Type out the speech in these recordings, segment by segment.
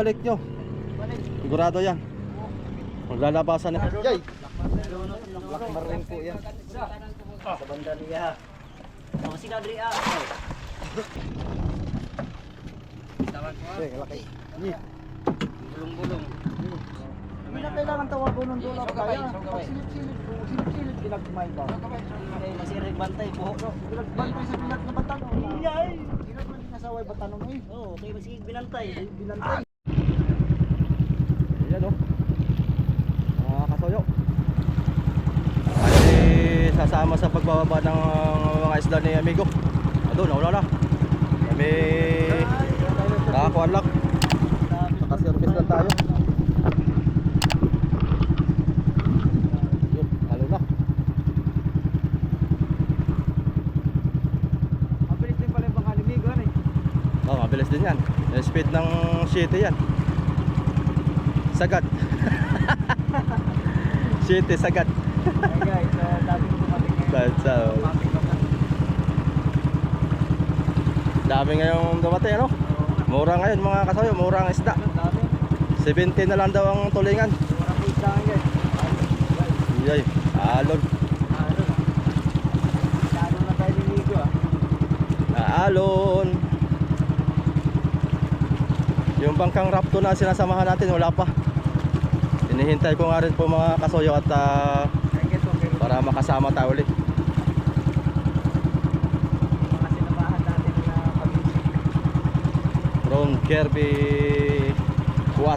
Balik nyo. Sigurado yan. Maglalabasan na. Jay! Lakmar rin po yan. Sa banda niya. Mga sinadri Laki. Bulong-bulong. Hindi na kailangan tawagon ng dola ko kaya. Silip-silip pinagmay ba? Kasi nagbantay po. Pinagbantay sa pinag na batan. Iyay! Hindi naman nasaway batan mo eh. Oo, kaya masig binantay. Binantay. Ayan o. Mga kasoyo. Ay sasama sa pagbababa ng mga isla ni amigo. Ado, naula na. Kami nakakuha lang. Naka-service lang tayo. Yun, halo na. Mabilis din pala yung bangkalimigo ano eh. Oo, mabilis din yan. Yung speed ng city yan. Sagat. City, sagat. Hey guys, dating dumating ngayon. That's dami ngayong dumating, ano? Mura ngayon mga kasayo, mura ang isda. Dami. 70 na lang daw ang tulingan. Murang isdaan guys. Yay, alon. Lalo na tayo limigo Alon. Yung bangkang rapto na sinasamahan natin, wala pa. Hinihintay ko nga rin po mga kasoyo at para makasama tayo ulit. Mga sinamahan natin na pag-isip. From Kirby 4.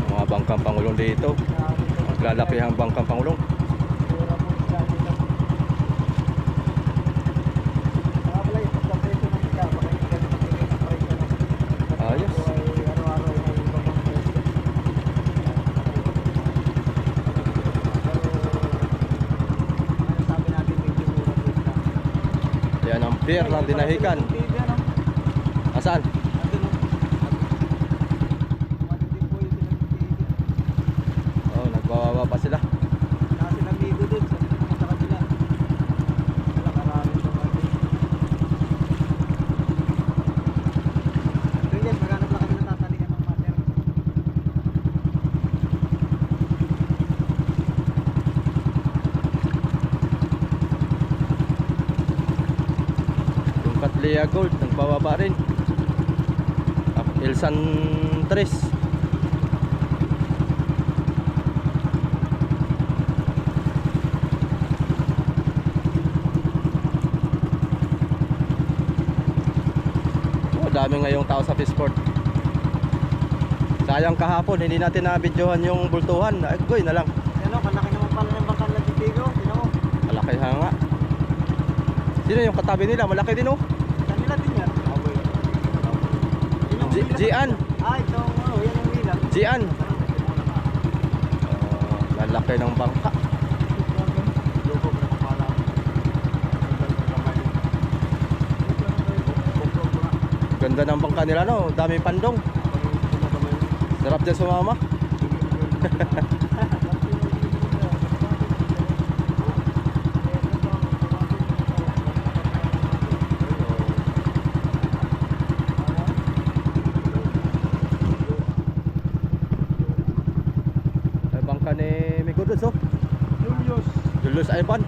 Mga bangkang pangulong dito. Maglalaki ang bangkang pangulong. Ayos. Yan ang pier ng Dinahican. Asan? Oh, nagbababa pa sila. Kasi namigo dun sa kanila. Wala karaming tumating. So guys, maghanap lang kami ng tatalingan ng mater. Yung Katlia Gold, nagbababa rin. Ilsan 3. Dami ngayong tao sa Fishport. Sayang kahapon hindi natin na-videohan yung bultuhan. Agoy na lang. Ano, kalaki naman pala ng bangkal na titigo. Sino mo? Malaki nga. Sino yung katabi nila? Malaki din oh. Kanila din yan. Gian. Ah, ito, yan yung nila. Gian. Lalaki ng bangka. Ganda ng bangka nila, no? Dami pandong. Sarap din sumama. Ay bangka ni Migudods, oh. Julius Ivan.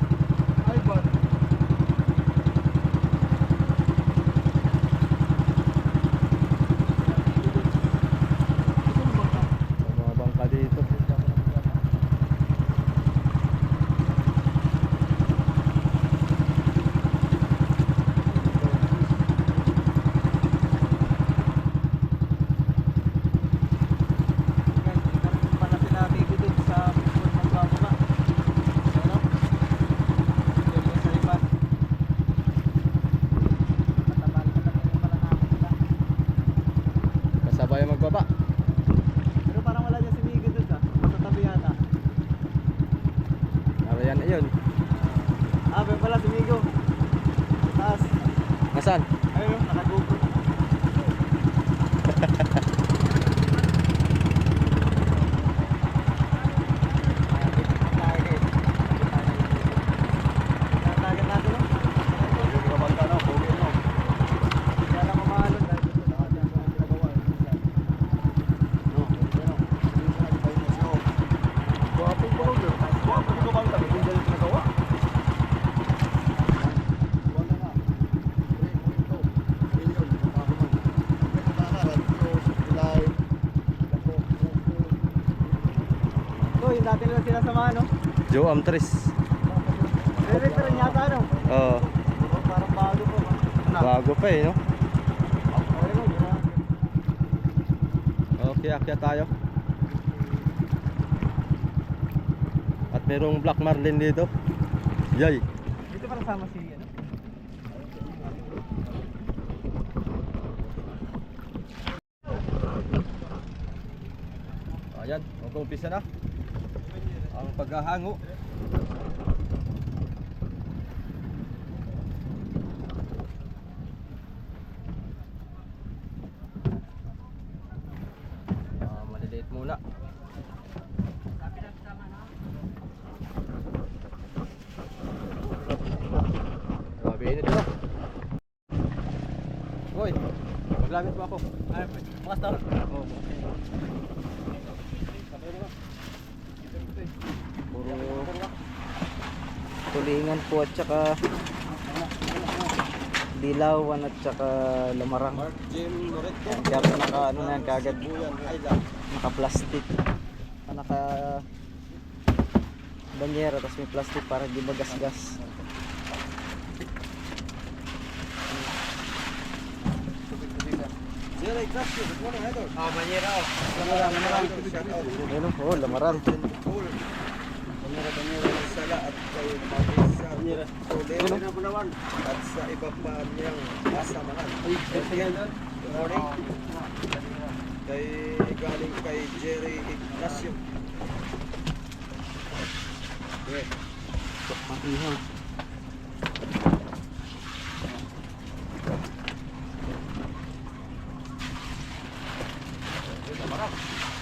Mga bangka dito. Kasabay magbaba. Pero parang wala dyan si Migo dun matatabi yata. Arayan na yun. Ah, pero pala si Migo. Sa taas. Nasaan? Ayun, naka-GoPro. Target natin, no? na sinasamahan, no? Joe Amtris. Re-repair yata, no? Oo. Parang bago po. Bago pa eh, no? Ayun, grabe. Okay, akyat tayo. At merong Black Marlin dito. Yay! Dito para sama si, ano? Ayan, mag-umpisa na ang paghahango. Maliliit muna. Grabe init ito. Hoy, maglamit mo ako. Ay, bukas daw. Oo. Puro tulingan po at saka dilawan at saka lamarang. Ayan, kaya po naka ano na yan kagad, naka plastic, naka banyera, tapos may plastic para di magasgas. Banyera, oh. Ayun oh, lamaran. At sa iba pa niyang kasamahan. Good morning. Kay galing kay Jerry Ignacio. Okay. Mahihaw.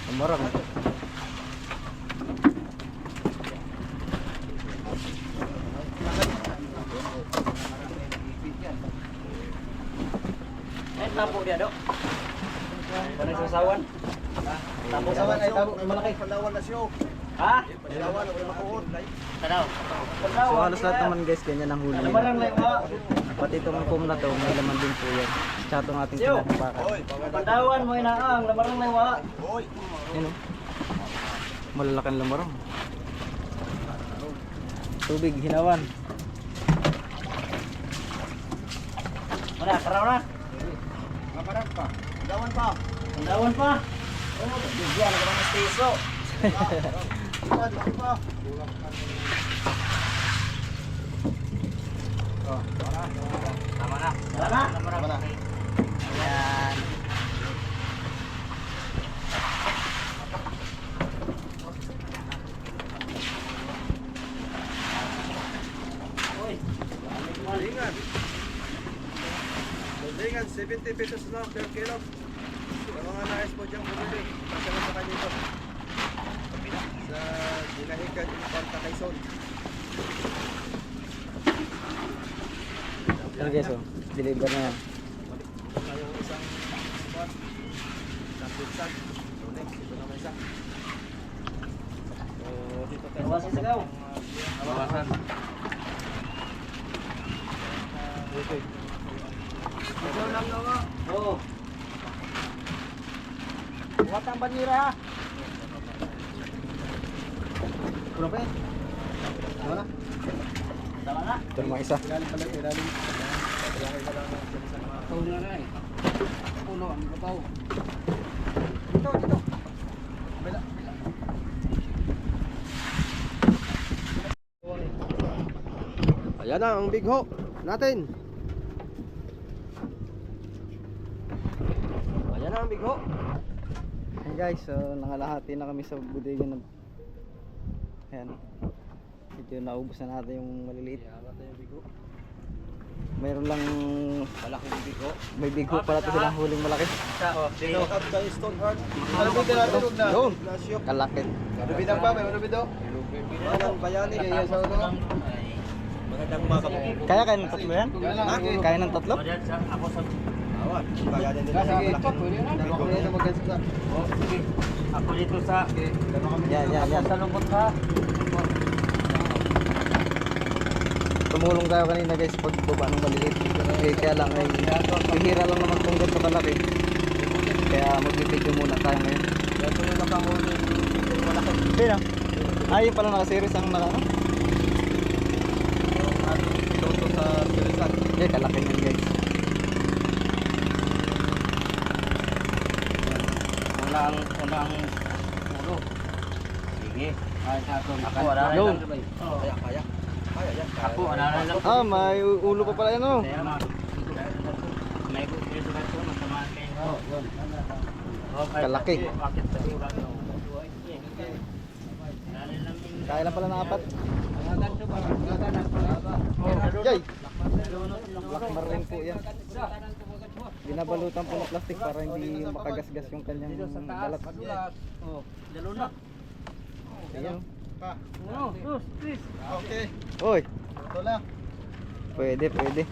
Lamarang. Eh, tapo dia, Dok. Wala sasawan. Tapo sawan ay tapo malaki. Palawan na siyo. Ha? Palawan na makuhod. Tanaw. So halos lahat naman guys, ganyan ang huli Ano ba nila. lang mo? Pati itong kum na to, may laman din po yan. Tsaka itong ating Yo. pinagpakan. Hoy, Pandawan mo inaang, lamarang lang wa. hoy. Yun o. Malalaking lamarang. Tubig, hinawan. Mana karaw na? Kamarang pa. Dawan pa. Pandawan pa. Oh, bigyan ka ng stiso. Dawan pa. Tama na. Tama na. Ayan. Uy. Lingan. Lingan, 70 pesos lang per kilo. Sa mga nais mo dyan bumili, kasama sa kanya ito. Sa Dinahican, Infanta Quezon. Ano guys oh, deliver na yan. Tayong isang buwan. Isang pinsan. Lunes, ito naman isa. So, dito tayo. Bawasan sa gaw. Bawasan. Ito lang lang, oh. Oo. Bukat ang banyera, ha? Kulang pa yan. Tama na. Tama na. Ito naman isa. Ilalim pala, ilalim. Tawag na na eh. Ulo, ang kapaw. Dito, dito. Bila. Ayan na ang big hook natin. Ayan na ang big hook. Hey guys, so nangalahati na kami sa bodega ng ayan. Medyo naubos na natin yung maliliit. Mayroon lang Malaking bigo. may big hook pala ito silang huling malaki. Dito up the Stoneheart. Malupit na natin, huwag na. Doon, Ignacio. kalakit. Malupit pa, may malupit daw. Bayan, bayani. Iya, sa ulo. Magandang mga kapatid. Kaya kaya ng tatlo yan? Ha? Kaya ng tatlo? Ako sa Awan, bayani nila. Sige, pwede na. Dalawa kami na magkasisa. Ako dito sa Yan, yan, yan. sa lubot ha. Tumulong tayo kanina guys pagbaba ng maliit. Eh, kaya lang ay bihira lang naman kung ganito kalaki. Kaya magbibideo muna tayo ngayon. Ito yung nakahuli. Malaki. Sino? Ay, pala naka-series ang naka ano? Yung ating piloto sa Sirisan. Eh, kalaki yan guys. Unang ulo. Sige. Ay, sa akin. Ako, wala na Yun. lang. Kaya, kaya. Kaya yan. Ako, wala na lang. Ah, may ulo pa pala yan oh. Kaya mga may gusto ka ito, masama kayo. Yun. Kalaki. Bakit sa iyo? Kaya lang pala ng apat. Oh, Jay! Black marlin po yan. Binabalutan po ng plastic para hindi makagasgas yung kanyang balat. Oh, dalo na. Ayan. Pa. No, sus, please. Okay. Oy, Ito na. pwede, pwede.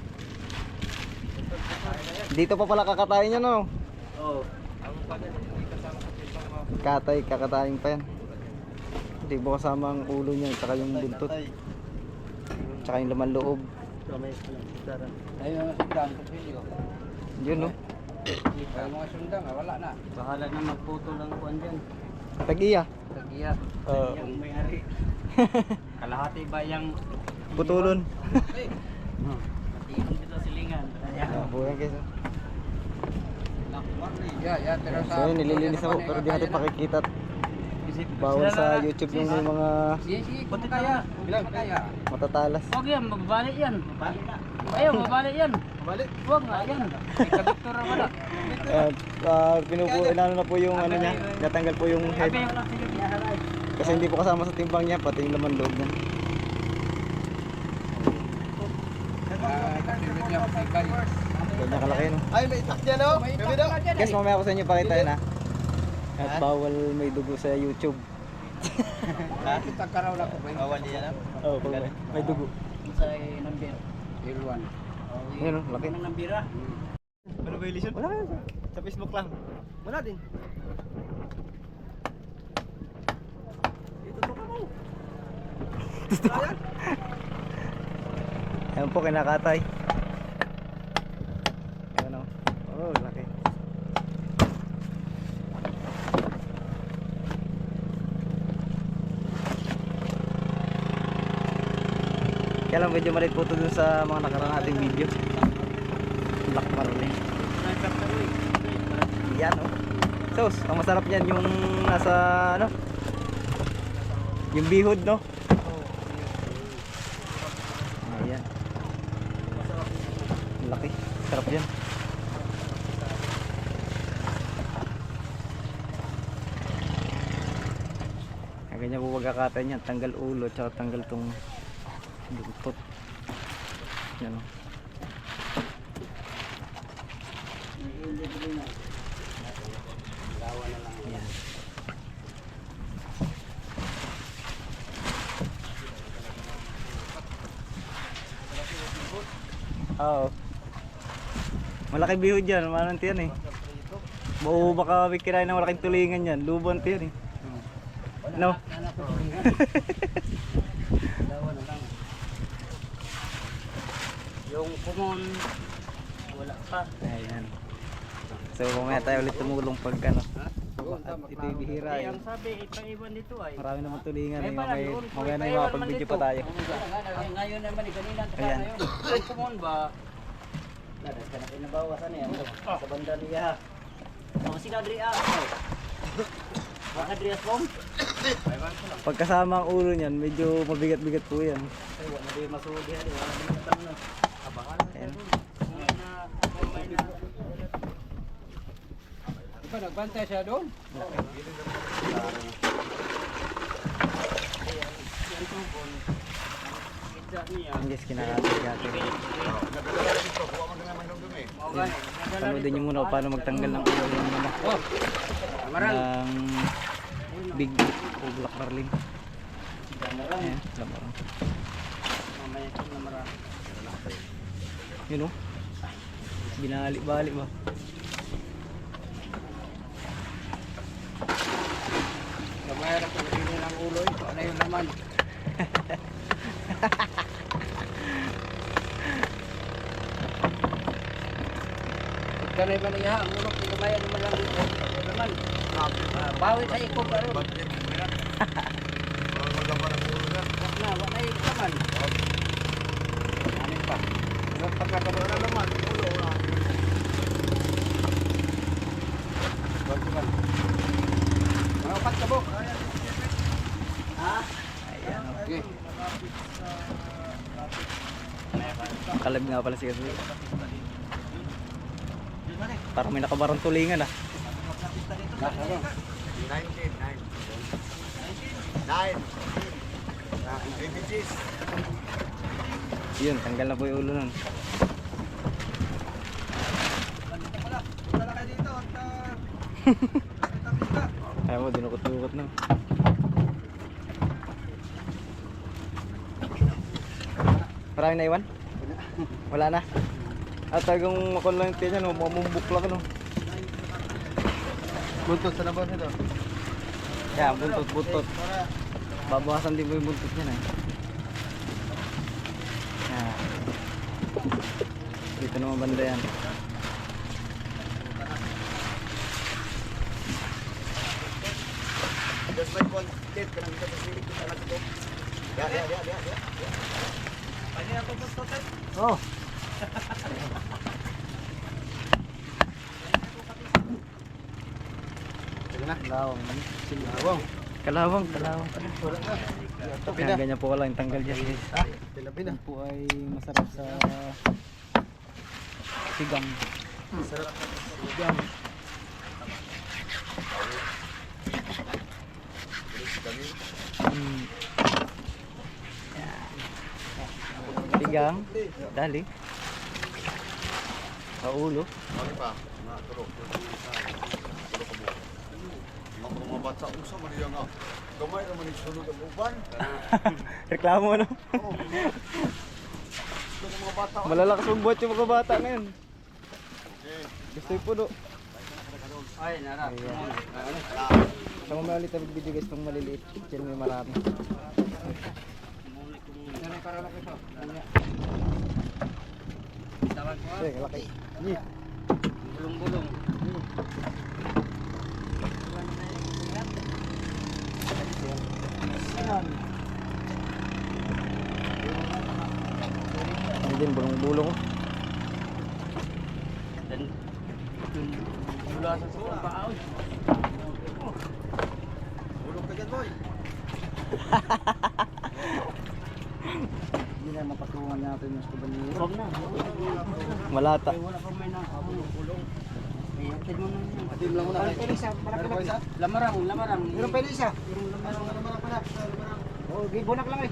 Dito pa pala kakatayin yan oh. Oh. Ang pala hindi kasama sa ibang mga Katay, kakatayin pa yan. Hindi po kasama ang ulo niya, tsaka yung buntot, tsaka yung laman loob. Ayun mga sundang, kapilyo. Yun no. Ayun mga sundang, wala na. Bahala na magputol ng kuwan dyan. Tag-iya. Tagiya. Yung may-ari. Kalahati ba yung Putulon. Matiyon dito silingan. Ah, buhay guys. Oh. Yeah, pero So yun, nililinis ako pero di natin pakikita. Bawal sa YouTube yung may mga Sige, pati kaya. Bilang kaya. matatalas. Huwag yan, magbabalik yan. Ayaw, mabalik yan. Balik. Huwag nga yan. Ikabiktor na wala. Inano na po yung ano niya, natanggal po yung head. Sabi yung lang sige, ihahalay. Kasi hindi po kasama sa timbang niya, pati yung laman loob niya. Ganyan kalaki no. Ay, may itak dyan oh. May daw. Guys, mamaya ko sa inyo pakita yun ha. At bawal may dugo sa YouTube. Tagkaraw na ko ba? Bawal yan ah. Oh, pag may dugo. Sa number. Ilwan. Ayun, laki. Ng nambira. Ano violation? Wala yan. Sa Facebook lang. Wala din. Ayan po, kinakatay. Ayan o. Oh, laki. Kaya lang medyo malit po ito dun sa mga nakaraan nating video. Black marlin. Yan o. Sos, ang masarap niyan yung nasa ano? Yung bihod no? Ayan. Laki. Sarap yan. Ganyan po pagkakatay niyan. Tanggal ulo tsaka tanggal tong buntot. Yan o. Ayan. Oo. Malaki bihod yan, manang tiyan eh. Buo baka may kirain ng malaking tulingan yan. Luban tiyan eh. No? Yung kumon, wala pa. Ayan. So mamaya tayo ulit tumulong pag ano. At ito'y bihira eh. Ang sabi, ipaiwan dito ay. Marami naman tulingan eh. pala, Mamaya doon, mamaya na yung ipaiwan makapag-video naman pa tayo. Ngayon naman, kanina at Ayan. ngayon. Yung kumon ba? Nada, ka na kinabawasan eh. Sa banda niya. Ang sila Adria. Baka Adria's mom? Pagkasama ang ulo niyan, medyo mabigat-bigat po yan. Ay, wala na yung masuli. Wala na yung tanong. Abangan. Ayan. Diba nagbantay siya doon? Ang guys, kinakatay natin. Panoodin nyo muna kung paano magtanggal ng ulo ng ano. Ng big o black marlin. Ayan, lamarang. Mamaya ito na marami. Yun o. Binalik-balik ba? Mamaya na kung rin ng ulo ito. Ano yung laman? Kanay ba niya ang ulo? Kung mamaya naman lang yung laman. Bawit sa ikot. laman ang ulo na. Wala yung laman. Ano pa? Pagkakabot na laman, ulo na. Mga upat ka bo. Ha? Ayan. Okay. Kalab nga pala si Kasbi. Parang may nakabarang tulingan ah. 19. 8 Yun, tanggal na po yung ulo nun. Tala kayo dito at Ayaw mo, dinukot-dukot na. Maraming naiwan? Wala na? At talagang makon lang yung tiyan, no? Mamumbukla ka no? buntot sa labas ito. Kaya, buntot-buntot. Babawasan din mo yung buntot niya na eh. Yan. Dito naman banda yan. Just like one kid, kanang kita sa silik kita lang ito. Ya. Ano yung buntot? Oh. Kalawang. Kalawang. Kalawang. Kaya ganyan po lang yung tanggal dyan. Pilapin Yan po ay masarap sa sigang. Sarap. Sigang. Mm. Sigang. Dali. Sa ulo. Ano pa? Mga tulog. Tulog ka mo. Mga bata usa man niya nga. Gamay naman yung sunod ang uban. Reklamo no? Oo. Mga bata. Malalakas magbuhat yung mga bata ngayon. Okay. Gusto yung puno. Ay, narap. Ayan. Sa mga ulit ang video guys itong maliliit. Diyan may marami. Tawag ko. Okay, laki. Bulong-bulong. Ano din, bulong-bulong. Dan mula sa suong paaw. Bulog ka dyan, boy. Hindi na mapatuungan natin yung souvenir. Huwag na. Malata. Wala pa may bulong. May atid mo na yan. Atin lang muna. Meron pa isa, malaki na isa. Lamarang. Meron pa isa. Lamarang pala. Oh, gibunak lang eh.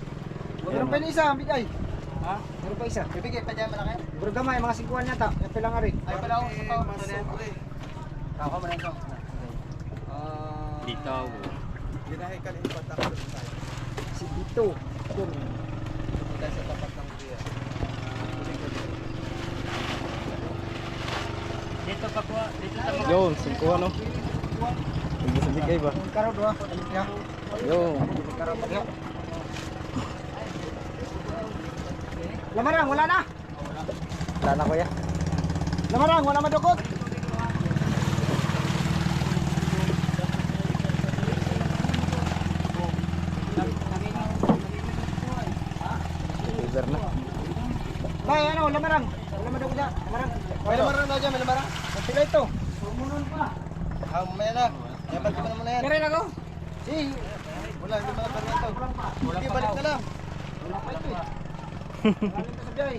Meron pa isa, ang bigay. Ha? Meron pa isa. Bibigay pa dyan malaki. Pero gamay, mga 5 yata. Yan pa lang nga rin. Ay pala ako sa tao. Ako man ito. Dito. Ginahikan yung patak sa tayo. Si Dito. Yun. Dahil sa tapat ng biya. Dito pa po. Dito sa mga. Yun, 5 ano? Hindi sa bigay ba? Karod ba? Ya. Yun. Karod ba? Lamarang, wala na. Wala na kuya. Lamarang, wala madukot. Liver na. Bay, ano, lamarang. Wala madukot na. Lamarang. May lamarang na dyan, may lamarang. Sila ito. Sumunod pa. Mamaya na. Yaman ko naman na yan. Kaya ako. Si, Wala, hindi mga barang ito. Hindi, balik na lang. wala pa ito eh. Wala ito sa biyay.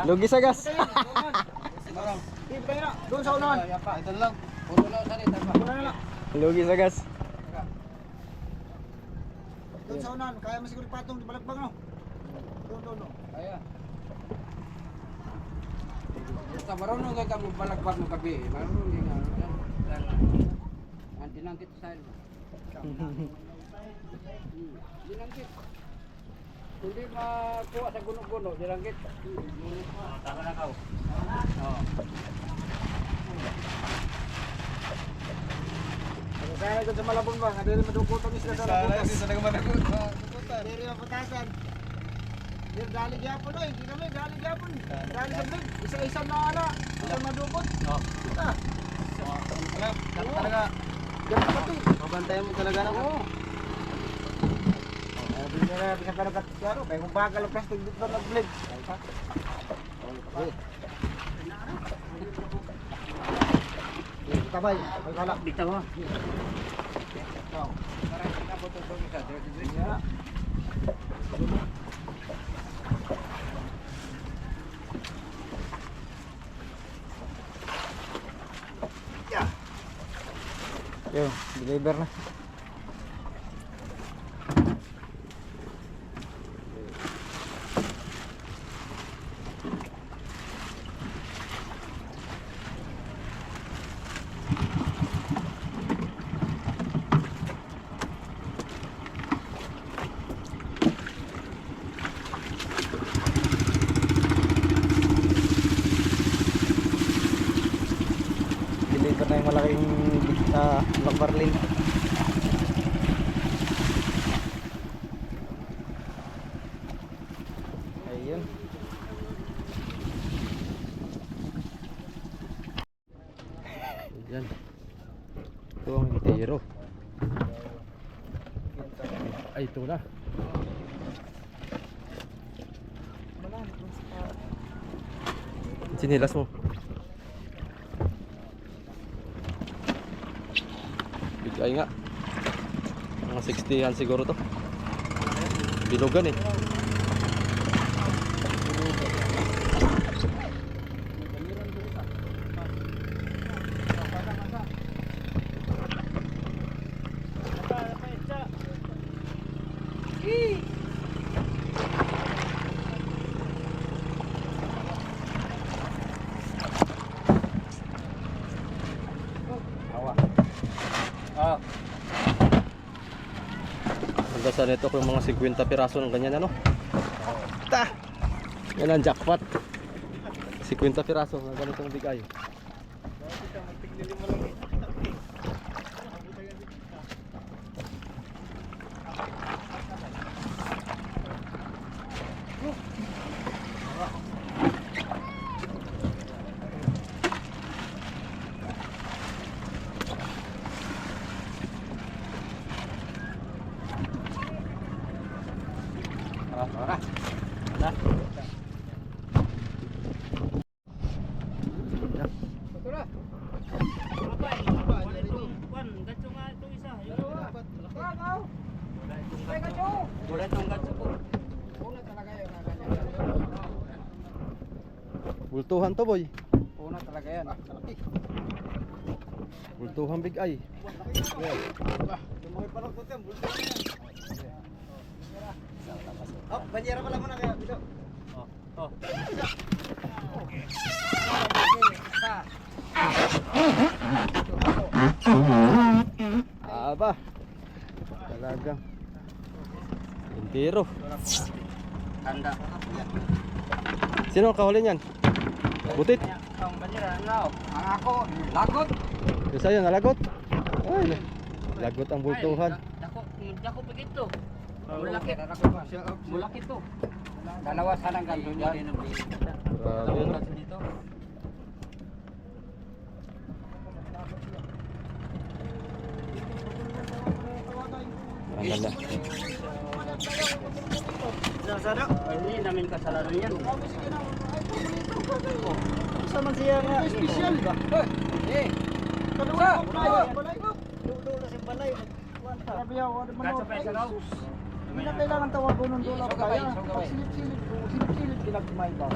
Lugi sa gas. Lamarang. Sige, tayo na. Doon sa unahan. Ito na lang. Puno na sa dito. Una na lang. Lugi sa gas. Doon sa unahan. Kaya mo siguro patong di balagbang no. Doon. Kaya. Basta marunong ka mo balagbat mo gabi. Marunong ka nga. Dinangkit sa iyo. Dinangkit. Hindi makuha sa guno-guno, dinangkit. Tama na ka. Oo. Kung kaya doon sa Malabon ba, nga dili madukutan sila sa Malabon. Sa nagmanagot. Dili ang putasan. Dili dali gyapon oy, di kami dali gyapon. Dali sa big, isa-isa na ana, isa madukot. Oo. Kita. Talaga. Ganun pati. Pabantayan mo talaga na. Oo. Hindi na bisa ka nagat klaro. Kaya kung bagal ang plastic dito nag-blade. Tabay, may kalak. Bitaw ha. Ya. Yo, deliver na. Deliver na yung malaking Black Marlin. Ayun. Ayan. Ito ang hitero. Ay, ito na. Sinilas mo. Bigay nga. Mga 60 yan siguro to. Bilugan eh. Ah. Hanggang nito kung mga 50 piraso ng ganyan ano. Ta! Yan ang jackpot. 50 piraso ng ganitong bigay. Ora. Wala itong gatso ko. Bultuhan to boy. Una talaga yan. Bultuhan bigay. Lumoy pa lang ito, bulto yan. Oh, banyera pala muna kaya dito. Oh. Aba. Talagang entero. Tanda. Sino ang kahuli niyan? Butit. Ang banyera lao. Ang ako, lagot. Yung sa'yo nalagot. Ay, lagot ang bultuhan. Dako pa dito. Mulakit. Mulakit to. Dalawa sanang ganto niya. Grabe no. Dito. Ang ganda. Sana. Hindi namin kasalanan yan. Isa man siya nga special ba? Eh. Kadua balay mo. Dulo sa balay. Sabi ako, ano man. Gatso pa isa raw. Hindi na kailangan tawagon ng dula kaya. Silip-silip ginagmay ba?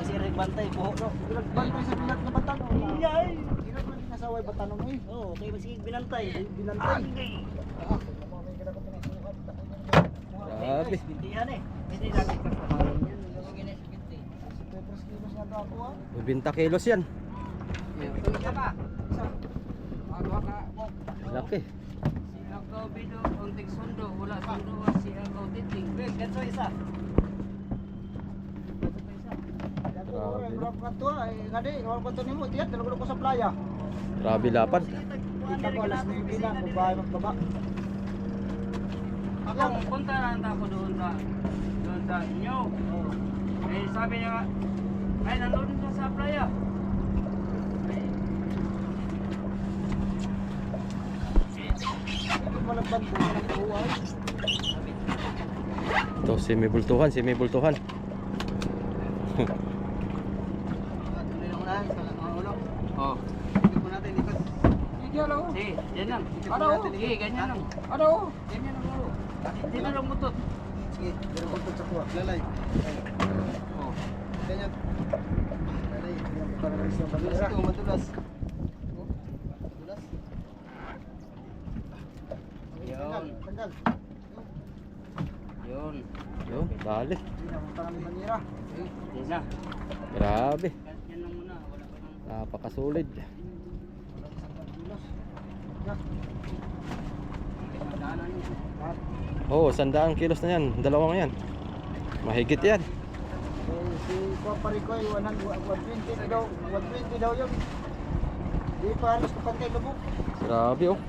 Masirig bantay buhok. Ginagmay sa bilat na batan. Iyay. Ginagmay na sa way batanong eh. Oo, kay masigig binantay. Binantay. Grabe. Bintihan eh. Hindi natin kasalanan yan. 20 kilos yan. Laki. Si Akaw Bido, ang tigsundo, wala sundo, si Akaw Titing. Ganso isa. Grabe lapad. Ako, punta na ako doon sa inyo. Eh, sabi niya, ay, nandun siya sa playa. Ito, semi-bultuhan. Tuloy lang unahan sa mga ulo. Oh. Ikot mo natin, ikot. Si, yan lang. Ano? Sige, ganyan lang. Ganyan lang ulo. Hindi na lang mutot. Sige, pero puntot sa kuha. Lalay. Oh. Ganyan. Lalay. Para rin madulas ito, madulas. Madulas. Yun. Tanggal. Yun. Yun, dali. Hindi na, parang may manira. Hindi na. Grabe. Yan lang muna. Wala pa nang... Napakasolid. Madulas. Daanan niyo. Oo, 100 kilos na yan. Dalawang yan. Mahigit yan. Si Kuwapari ko ay 120 daw. 120 daw yun. Di pa halos kapantay lubog. Grabe oh.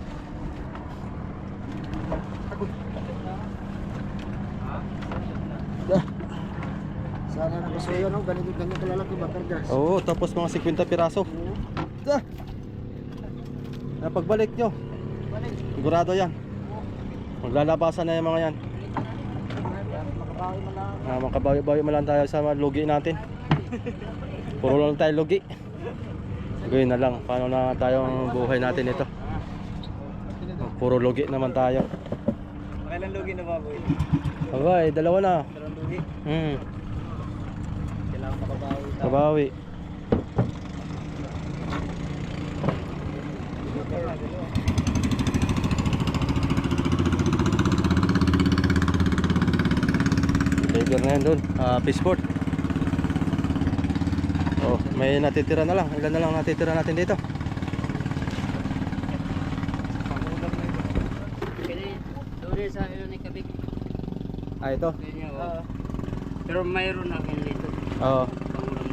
Sana nakasuyo no, ganito kalalaki ba kargas. Oo, tapos mga 50 piraso. Ah! Pagbalik nyo, Balik. sigurado yan. Maglalabasan na yung mga yan. Makabawi man lang. Makabawi-bawi man lang tayo sa mga lugi natin. Puro lang tayo lugi. Gawin na lang, paano na tayong buhay natin ito. Puro lugi naman tayo. Kailan lugi na baboy? Okay, dalawa na. Dalawang lugi. Kailangan makabawi. Kabawi. Lager na yan dun, fishport. Oh, may natitira na lang. Ilan na lang natitira natin dito? Kaya doon sa ilo ni Kabik. Ito. Ganyan, oh. Pero mayroon akin dito. Oo. Pangulang.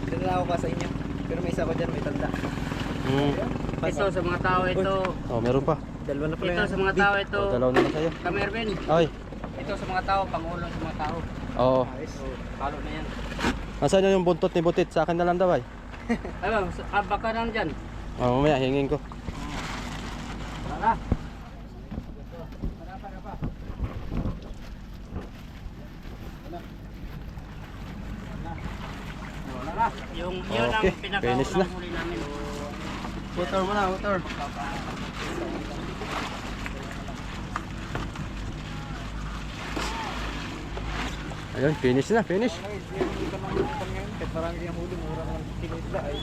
Dala ako pa sa inyo. Pero may isa ko dyan, may tanda. Ito sa mga tao ito. Oh, meron pa. Dalawa na pala Ito yan. sa mga tao ito. Oh, dalaw na lang sa'yo. Kami Erwin. Ay. Ito sa mga tao, pangulang sa mga tao. Oo. Halo na yan. Nasaan yung buntot ni Butit? Sa akin na lang daw ay. Ay ba, baka nandyan. Oh, mamaya hingin ko. Wala. Wala na. Yung yun ang Okay, finish na. pinakaunang huli namin. Motor mo na, motor. Ayun, finish na, finish. Kahit parang hindi ang huli, mura ng kinisla ay.